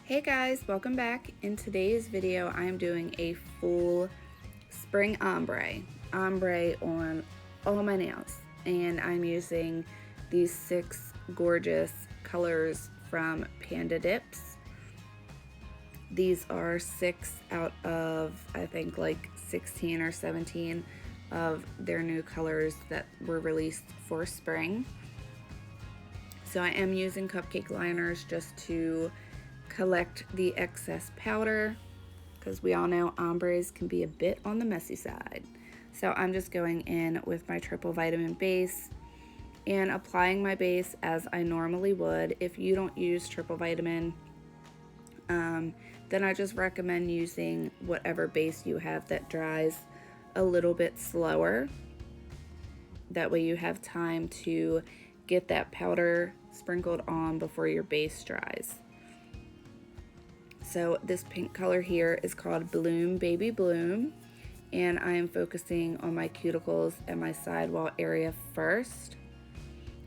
Hey guys, welcome back. In today's video, I am doing a full spring ombre on all my nails, and I'm using these 6 gorgeous colors from Panda Dips. These are 6 out of, I think, like 16 or 17 of their new colors that were released for spring. So I am using cupcake liners just to collect the excess powder, because we all know ombres can be a bit on the messy side. So I'm just going in with my triple vitamin base and applying my base as I normally would. If you don't use triple vitamin, then I just recommend using whatever base you have that dries a little bit slower. That way you have time to get that powder sprinkled on before your base dries. So this pink color here is called Bloom Baby Bloom, and I am focusing on my cuticles and my sidewall area first.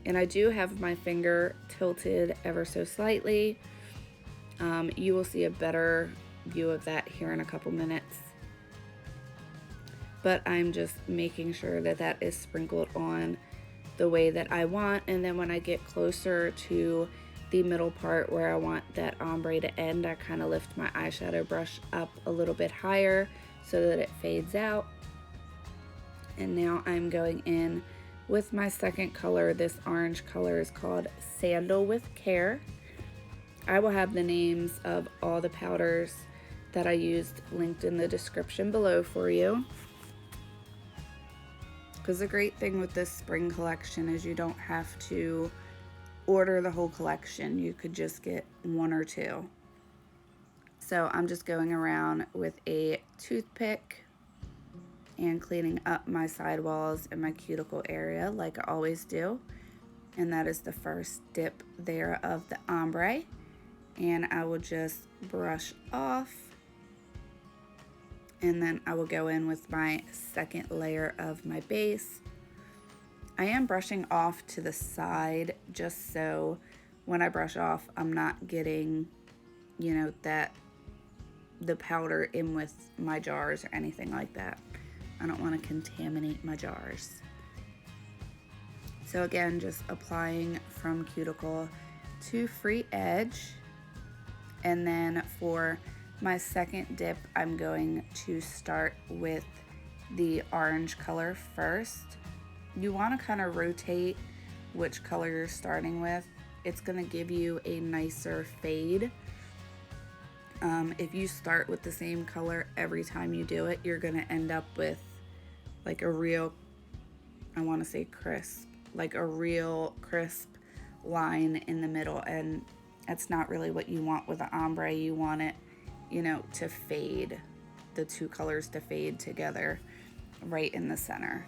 And I do have my finger tilted ever so slightly. You will see a better view of that here in a couple minutes. But I'm just making sure that that is sprinkled on the way that I want, and then when I get closer to the middle part where I want that ombre to end, I kind of lift my eyeshadow brush up a little bit higher so that it fades out. And now I'm going in with my second color. This orange color is called Sandal with Care. I will have the names of all the powders that I used linked in the description below for you. Because the great thing with this spring collection is you don't have to order the whole collection. You could just get 1 or 2. So I'm just going around with a toothpick and cleaning up my sidewalls and my cuticle area like I always do. And that is the first dip there of the ombre. And I will just brush off. And then I will go in with my second layer of my base. I am brushing off to the side just so when I brush off, I'm not getting, you know, the powder in with my jars or anything like that. I don't want to contaminate my jars. So again, just applying from cuticle to free edge. And then for my second dip, I'm going to start with the orange color first. You want to kind of rotate which color you're starting with. It's going to give you a nicer fade. If you start with the same color every time you do it, you're going to end up with like a real, I want to say crisp, like a real crisp line in the middle, and that's not really what you want with an ombre. You want it, you know, to fade, the 2 colors to fade together right in the center.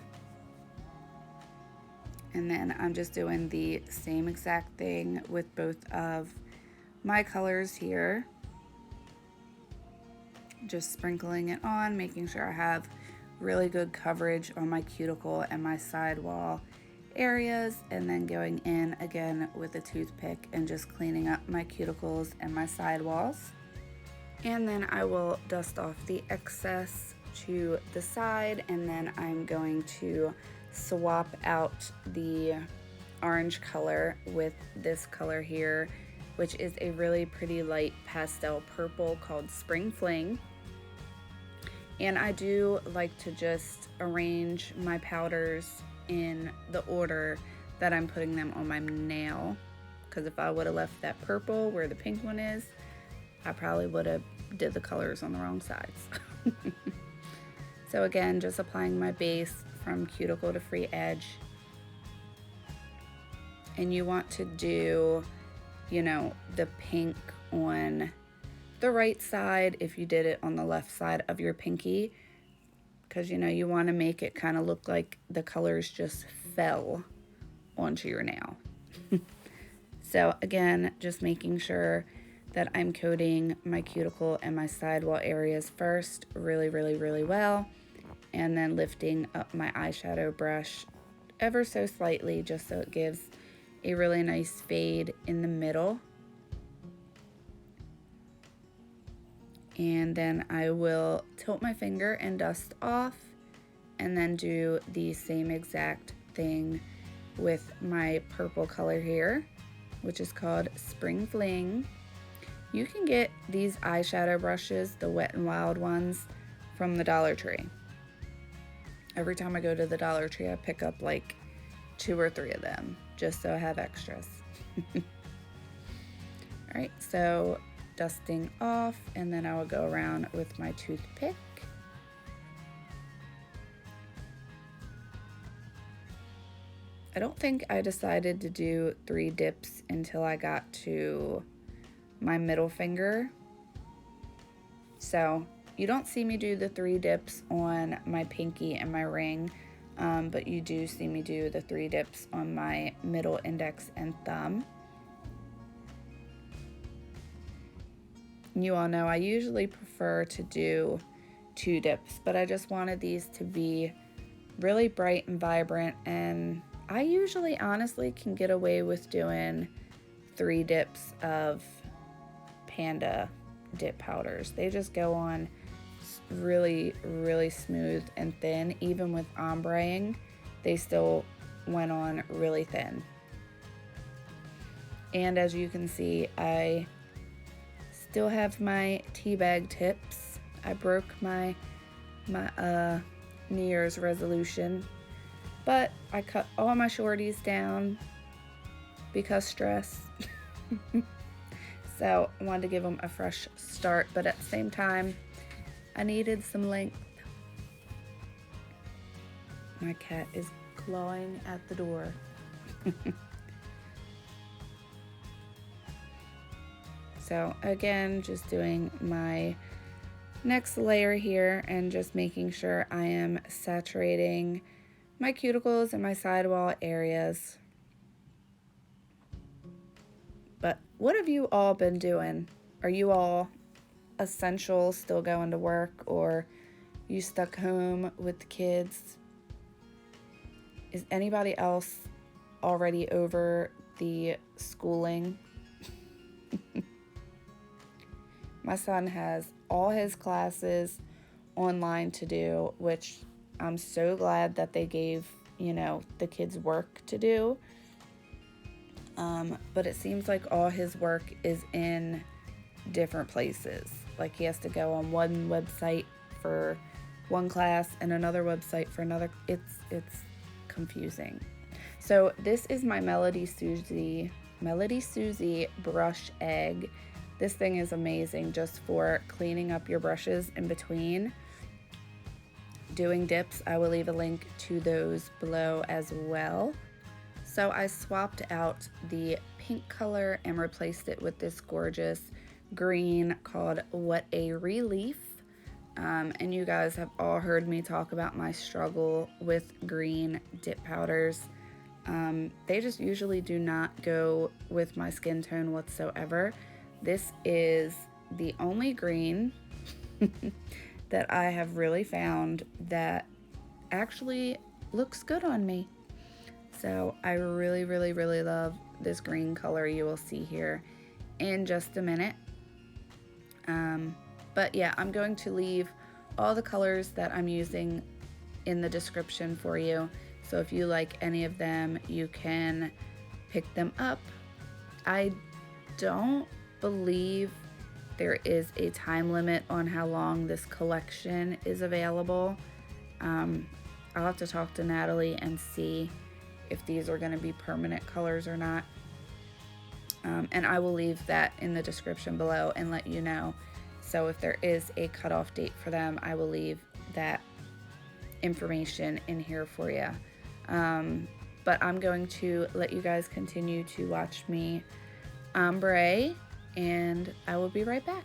And then I'm just doing the same exact thing with both of my colors here. Just sprinkling it on, making sure I have really good coverage on my cuticle and my sidewall areas, and then going in again with a toothpick and just cleaning up my cuticles and my sidewalls. And then I will dust off the excess to the side, and then I'm going to swap out the orange color with this color here, which is a really pretty light pastel purple called Spring Fling. And I do like to just arrange my powders in the order that I'm putting them on my nail, because if I would have left that purple where the pink one is, I probably would have did the colors on the wrong sides. So again, just applying my base from cuticle to free edge. And you want to do, you know, the pink on the right side if you did it on the left side of your pinky, because, you know, you want to make it kind of look like the colors just fell onto your nail. So again, just making sure that I'm coating my cuticle and my sidewall areas first really, really, really well, and then lifting up my eyeshadow brush ever so slightly just so it gives a really nice fade in the middle. and then I will tilt my finger and dust off, and then do the same exact thing with my purple color here, which is called Spring Fling. You can get these eyeshadow brushes, the Wet n Wild ones, from the Dollar Tree. Every time I go to the Dollar Tree, I pick up like 2 or 3 of them, just so I have extras. Alright, so dusting off, and then I will go around with my toothpick. I don't think I decided to do 3 dips until I got to my middle finger. So you don't see me do the 3 dips on my pinky and my ring, but you do see me do the 3 dips on my middle index and thumb. You all know I usually prefer to do 2 dips, but I just wanted these to be really bright and vibrant, and I usually honestly can get away with doing 3 dips of Panda dip powders. They just go on really, really smooth and thin. Even with ombreing, they still went on really thin. And as you can see, I still have my tea bag tips. I broke my New Year's resolution, but I cut all my shorties down because stress. So I wanted to give them a fresh start, but at the same time, I needed some length. My cat is clawing at the door. So again, just doing my next layer here and just making sure I am saturating my cuticles and my sidewall areas. But what have you all been doing? Are you all essential, still going to work, or you stuck home with the kids? Is anybody else already over the schooling? My son has all his classes online to do, which I'm so glad that they gave, you know, the kids work to do. But it seems like all his work is in different places. Like he has to go on one website for one class and another website for another. It's confusing. So this is my Melody Susie brush egg. This thing is amazing just for cleaning up your brushes in between doing dips. I will leave a link to those below as well. So I swapped out the pink color and replaced it with this gorgeous green called What a Relief. And you guys have all heard me talk about my struggle with green dip powders. They just usually do not go with my skin tone whatsoever. This is the only green that I have really found that actually looks good on me. So I really, really, really love this green color you will see here in just a minute. But yeah, I'm going to leave all the colors that I'm using in the description for you. So if you like any of them, you can pick them up. I don't believe there is a time limit on how long this collection is available. I'll have to talk to Natalie and see if these are going to be permanent colors or not. And I will leave that in the description below and let you know. So if there is a cutoff date for them, I will leave that information in here for you. But I'm going to let you guys continue to watch me ombre, and I will be right back.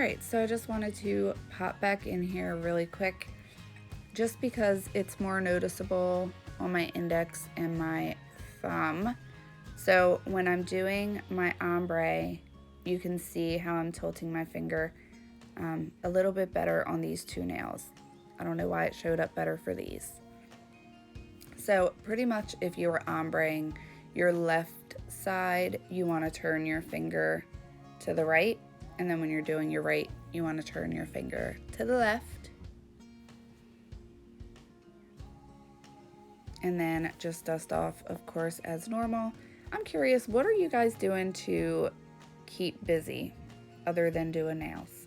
Alright, so I just wanted to pop back in here really quick, just because it's more noticeable on my index and my thumb. So when I'm doing my ombre, you can see how I'm tilting my finger a little bit better on these two nails. I don't know why it showed up better for these. So pretty much if you were ombreing your left side, you want to turn your finger to the right, and then when you're doing your right, you want to turn your finger to the left. And then just dust off, of course, as normal. I'm curious, what are you guys doing to keep busy other than doing nails?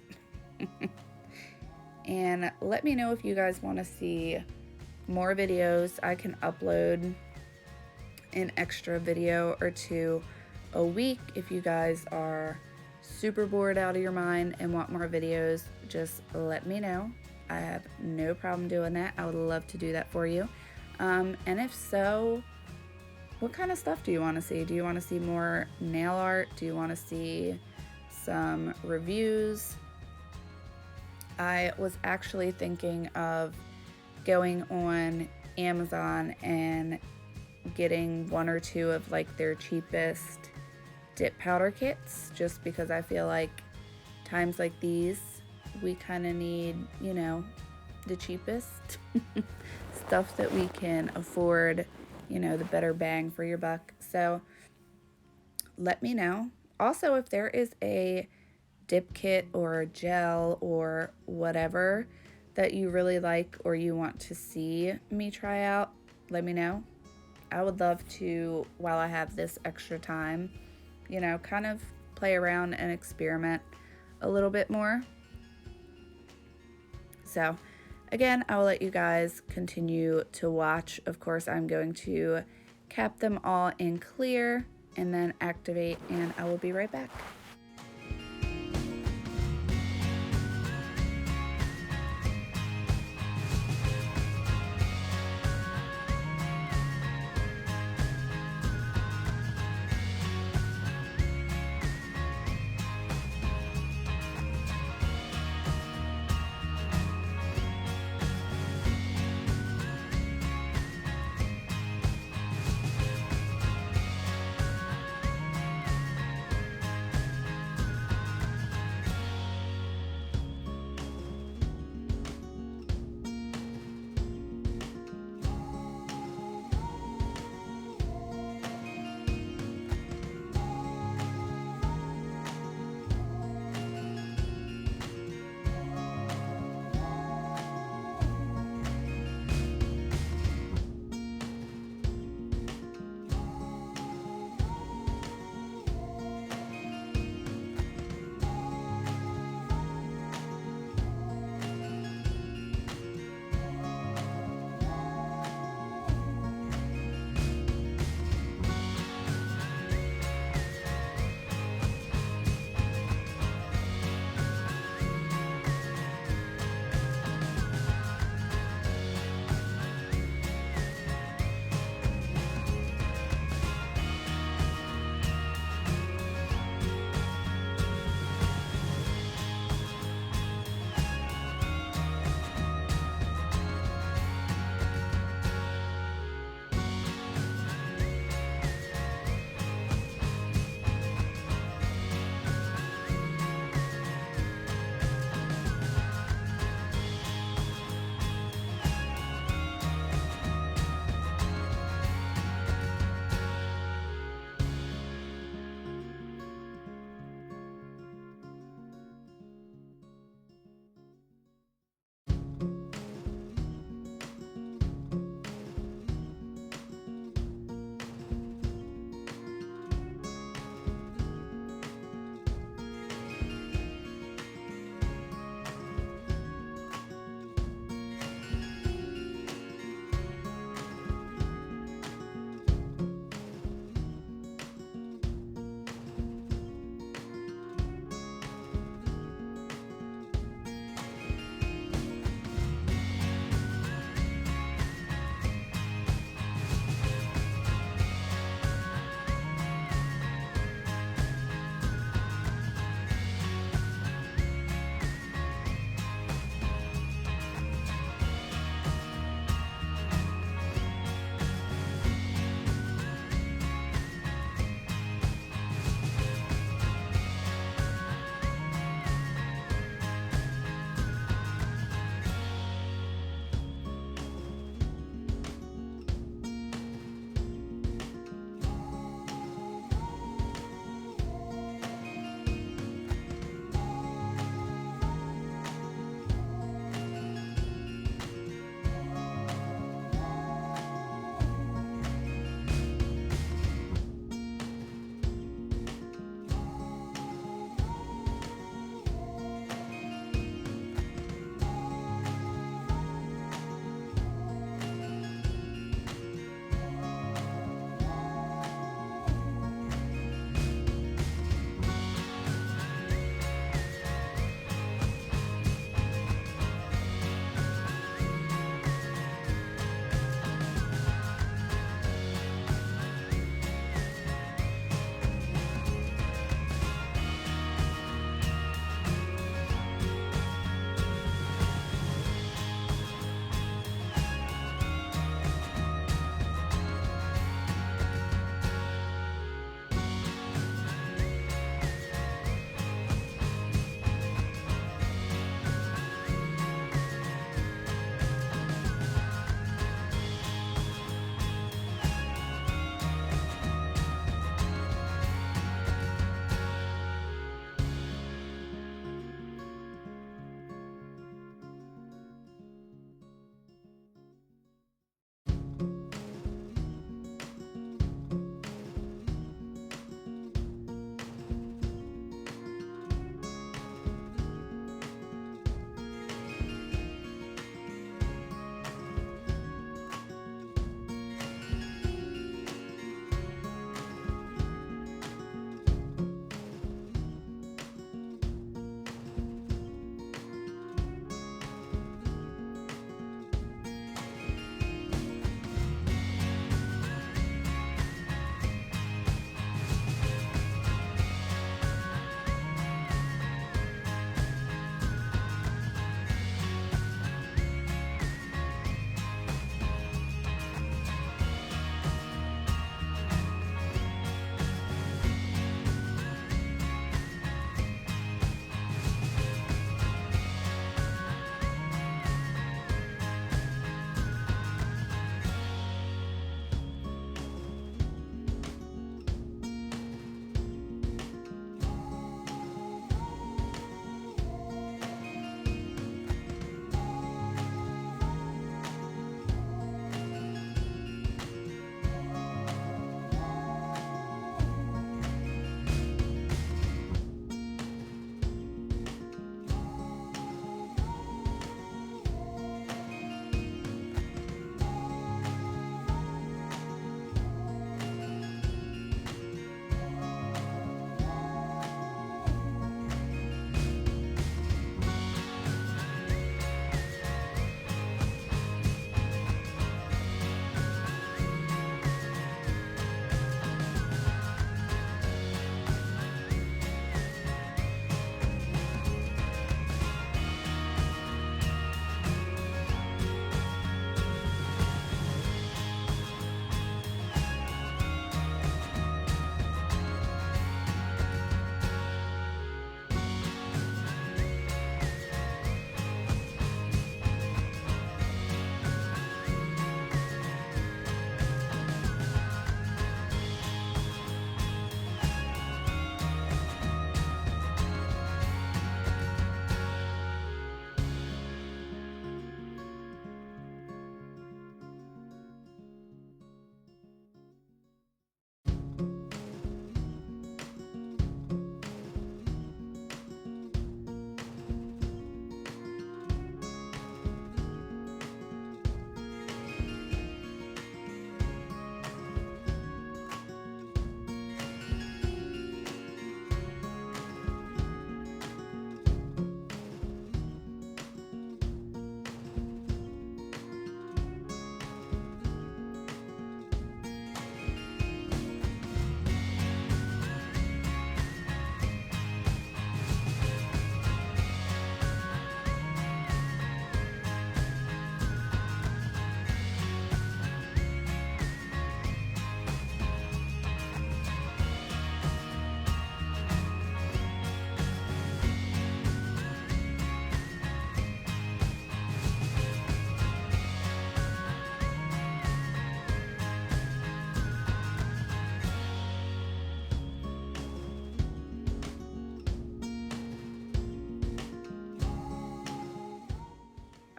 And let me know if you guys want to see more videos. I can upload an extra video or two a week. If you guys are super bored out of your mind and want more videos, just let me know. I have no problem doing that. I would love to do that for you. And if so, what kind of stuff do you want to see? Do you want to see more nail art? Do you want to see some reviews? I was actually thinking of going on Amazon and getting one or two of like their cheapest dip powder kits, just because I feel like times like these, we kind of need, you know, the cheapest stuff that we can afford, you know, the better bang for your buck. So let me know. Also, if there is a dip kit or a gel or whatever that you really like or you want to see me try out, let me know. I would love to, while I have this extra time, you know, kind of play around and experiment a little bit more. So again, I will let you guys continue to watch. Of course, I'm going to cap them all in clear and then activate, and I will be right back.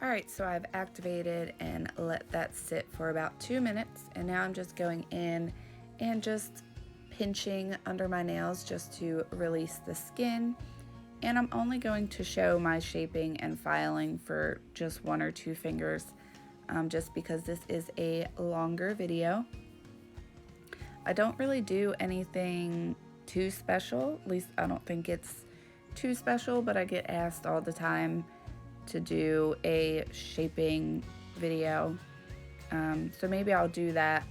Alright, so I've activated and let that sit for about 2 minutes, and now I'm just going in and just pinching under my nails just to release the skin. And I'm only going to show my shaping and filing for just 1 or 2 fingers, just because this is a longer video. I don't really do anything too special, at least I don't think it's too special, but I get asked all the time to do a shaping video, so maybe I'll do that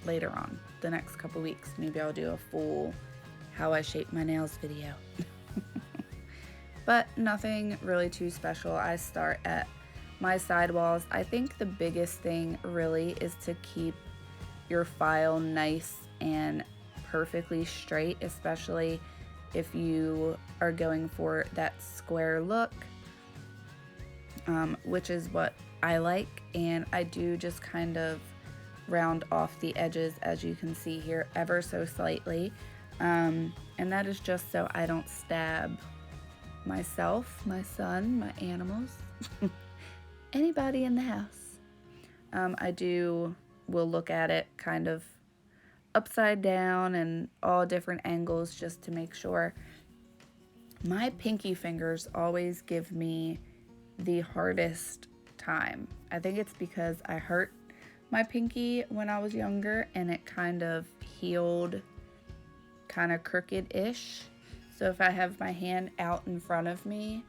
later on, the next couple weeks. Maybe I'll do a full how I shape my nails video. But nothing really too special. I start at my sidewalls. I think the biggest thing really is to keep your file nice and perfectly straight, especially if you are going for that square look, which is what I like. And I do just kind of round off the edges, as you can see here, ever so slightly, and that is just so I don't stab myself, my son, my animals, anybody in the house. Will look at it kind of upside down and all different angles just to make sure. My pinky fingers always give me the hardest time. I think it's because I hurt my pinky when I was younger and it kind of healed kind of crooked-ish. So if I have my hand out in front of me,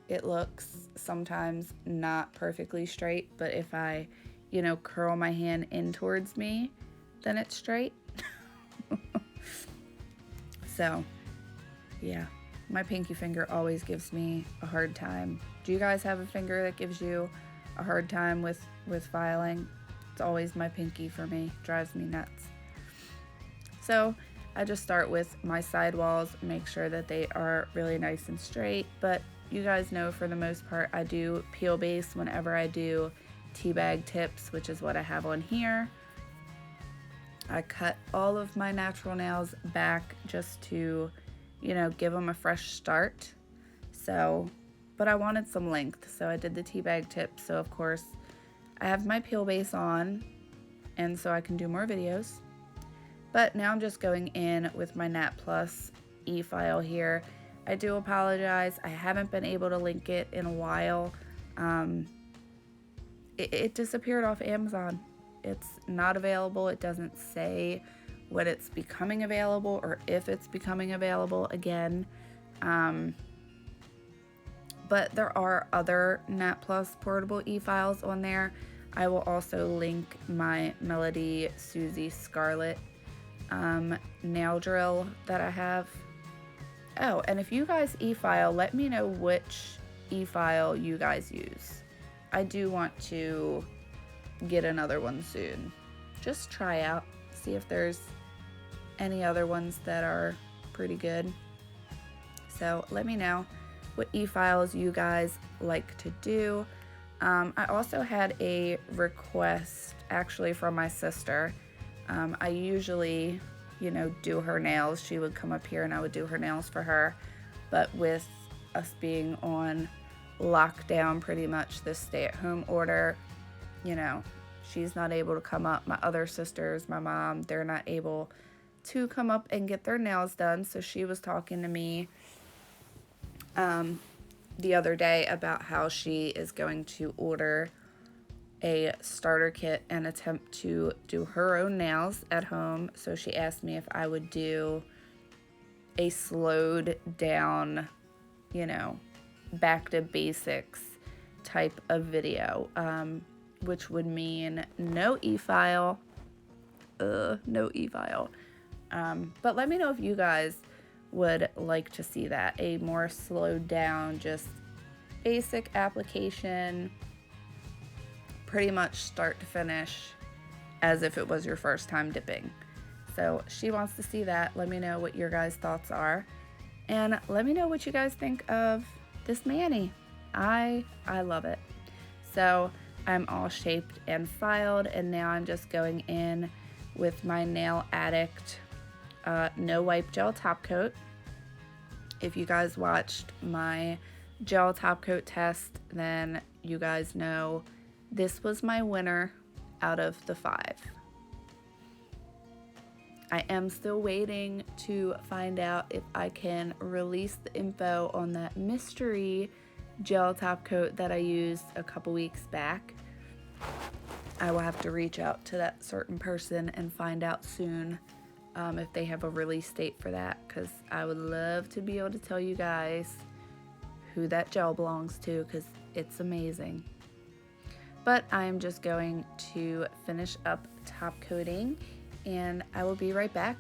it looks sometimes not perfectly straight, but if I, curl my hand in towards me, then it's straight. So, yeah, my pinky finger always gives me a hard time. Do you guys have a finger that gives you a hard time with filing? It's always my pinky for me. Drives me nuts. So, I just start with my sidewalls, make sure that they are really nice and straight, but you guys know for the most part I do peel base whenever I do teabag tips, which is what I have on here. I cut all of my natural nails back just to, give them a fresh start. So, but I wanted some length, so I did the teabag tip. So of course, I have my peel base on, and so I can do more videos. But now I'm just going in with my Natplus e-file here. I do apologize. I haven't been able to link it in a while. It disappeared off Amazon. It's not available. It doesn't say when it's becoming available or if it's becoming available again. But there are other Natplus portable e-files on there. I will also link my Melody Susie Scarlet nail drill that I have. Oh, and if you guys e-file, let me know which e-file you guys use. I do want to get another one soon. Just try out, see if there's any other ones that are pretty good. So let me know what e-files you guys like to do. I also had a request actually from my sister. I usually, do her nails. She would come up here and I would do her nails for her. But with us being on lockdown pretty much, this stay-at-home order, she's not able to come up. My other sisters, my mom, they're not able to come up and get their nails done. So she was talking to me the other day about how she is going to order a starter kit and attempt to do her own nails at home. So she asked me if I would do a slowed down, back to basics type of video, which would mean no e-file, no e-file. But let me know if you guys would like to see that, a more slowed down, just basic application, pretty much start to finish, as if it was your first time dipping. So she wants to see that. Let me know what your guys' thoughts are, and let me know what you guys think of this mani. I love it. So I'm all shaped and filed, and now I'm just going in with my Nail Addict no wipe gel top coat. If you guys watched my gel top coat test, then you guys know this was my winner out of the 5. I am still waiting to find out if I can release the info on that mystery gel top coat that I used a couple weeks back. I will have to reach out to that certain person and find out soon if they have a release date for that, because I would love to be able to tell you guys who that gel belongs to, because it's amazing. But I'm just going to finish up top coating and I will be right back.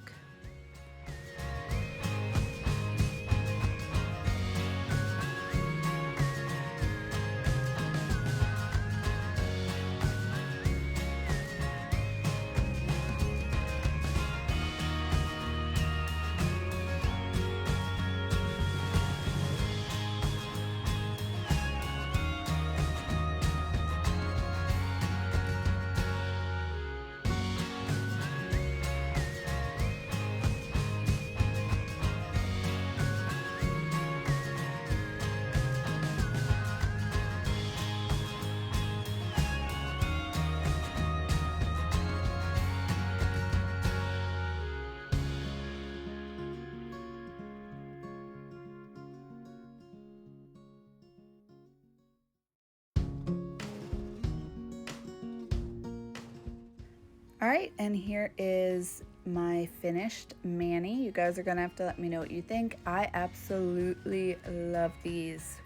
Alright, and here is my finished mani. You guys are gonna have to let me know what you think. I absolutely love these.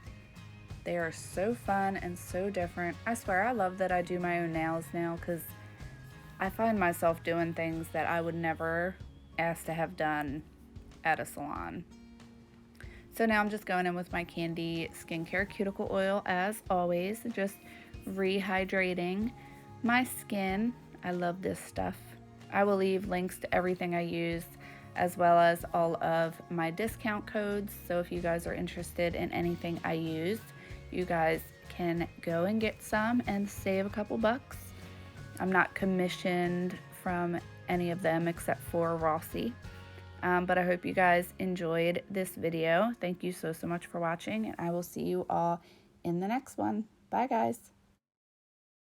They are so fun and so different. I swear I love that I do my own nails now, because I find myself doing things that I would never ask to have done at a salon. So now I'm just going in with my Candi skincare cuticle oil as always, just rehydrating my skin. I love this stuff. I will leave links to everything I used, as well as all of my discount codes. So if you guys are interested in anything I used, you guys can go and get some and save a couple bucks. I'm not commissioned from any of them except for Rossi. But I hope you guys enjoyed this video. Thank you so much for watching, and I will see you all in the next one. Bye guys.